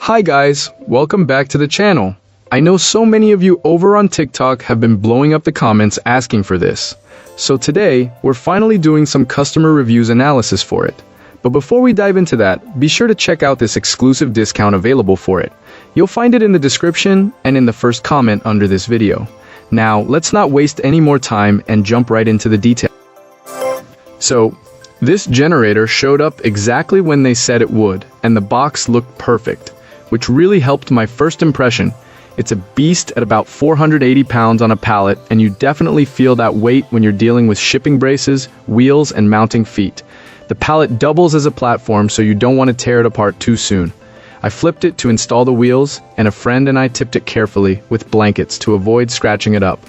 Hi guys, welcome back to the channel. I know so many of you over on TikTok have been blowing up the comments asking for this. So today, we're finally doing some customer reviews analysis for it. But before we dive into that, be sure to check out this exclusive discount available for it. You'll find it in the description and in the first comment under this video. Now, let's not waste any more time and jump right into the details. So, this generator showed up exactly when they said it would, and the box looked perfect, which really helped my first impression. It's a beast at about 480 pounds on a pallet, and you definitely feel that weight when you're dealing with shipping braces, wheels, and mounting feet. The pallet doubles as a platform, so you don't want to tear it apart too soon. I flipped it to install the wheels, and a friend and I tipped it carefully with blankets to avoid scratching it up.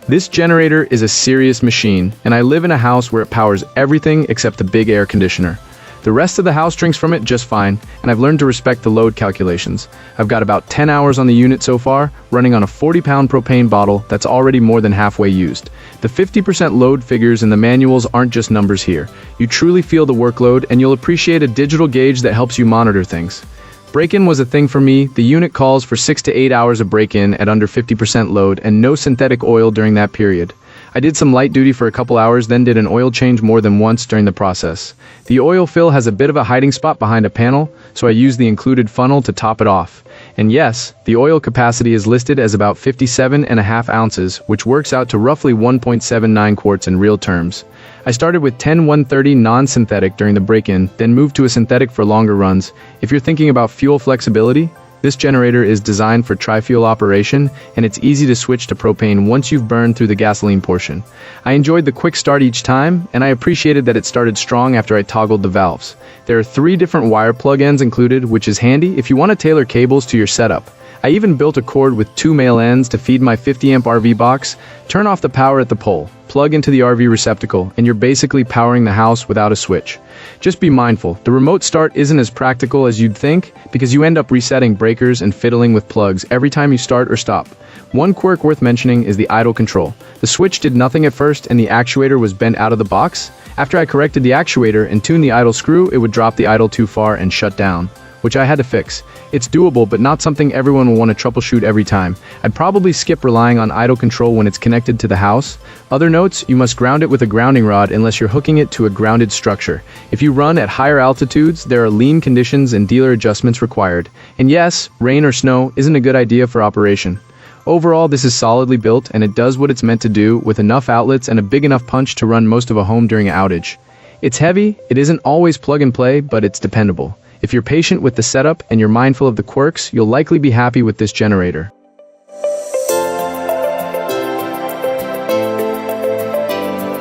This generator is a serious machine, and I live in a house where it powers everything except the big air conditioner. The rest of the house drinks from it just fine, and I've learned to respect the load calculations. I've got about 10 hours on the unit so far, running on a 40-pound propane bottle that's already more than halfway used. The 50% load figures in the manuals aren't just numbers here. You truly feel the workload, and you'll appreciate a digital gauge that helps you monitor things. Break-in was a thing for me. The unit calls for 6 to 8 hours of break-in at under 50% load and no synthetic oil during that period. I did some light duty for a couple hours, then did an oil change more than once during the process. The oil fill has a bit of a hiding spot behind a panel, so I used the included funnel to top it off. And yes, the oil capacity is listed as about 57.5 ounces, which works out to roughly 1.79 quarts in real terms. I started with 10-130 non-synthetic during the break-in, then moved to a synthetic for longer runs. If you're thinking about fuel flexibility, this generator is designed for tri-fuel operation, and it's easy to switch to propane once you've burned through the gasoline portion. I enjoyed the quick start each time, and I appreciated that it started strong after I toggled the valves. There are 3 different wire plug ends included, which is handy if you want to tailor cables to your setup. I even built a cord with 2 male ends to feed my 50-amp RV box. Turn off the power at the pole, plug into the RV receptacle, and you're basically powering the house without a switch. Just be mindful, the remote start isn't as practical as you'd think because you end up resetting breakers and fiddling with plugs every time you start or stop. One quirk worth mentioning is the idle control. The switch did nothing at first and the actuator was bent out of the box. After I corrected the actuator and tuned the idle screw, it would drop the idle too far and shut down, which I had to fix. It's doable, but not something everyone will want to troubleshoot every time. I'd probably skip relying on idle control when it's connected to the house. Other notes, you must ground it with a grounding rod unless you're hooking it to a grounded structure. If you run at higher altitudes, there are lean conditions and dealer adjustments required. And yes, rain or snow isn't a good idea for operation. Overall, this is solidly built and it does what it's meant to do with enough outlets and a big enough punch to run most of a home during an outage. It's heavy, it isn't always plug and play, but it's dependable. If you're patient with the setup and you're mindful of the quirks, you'll likely be happy with this generator.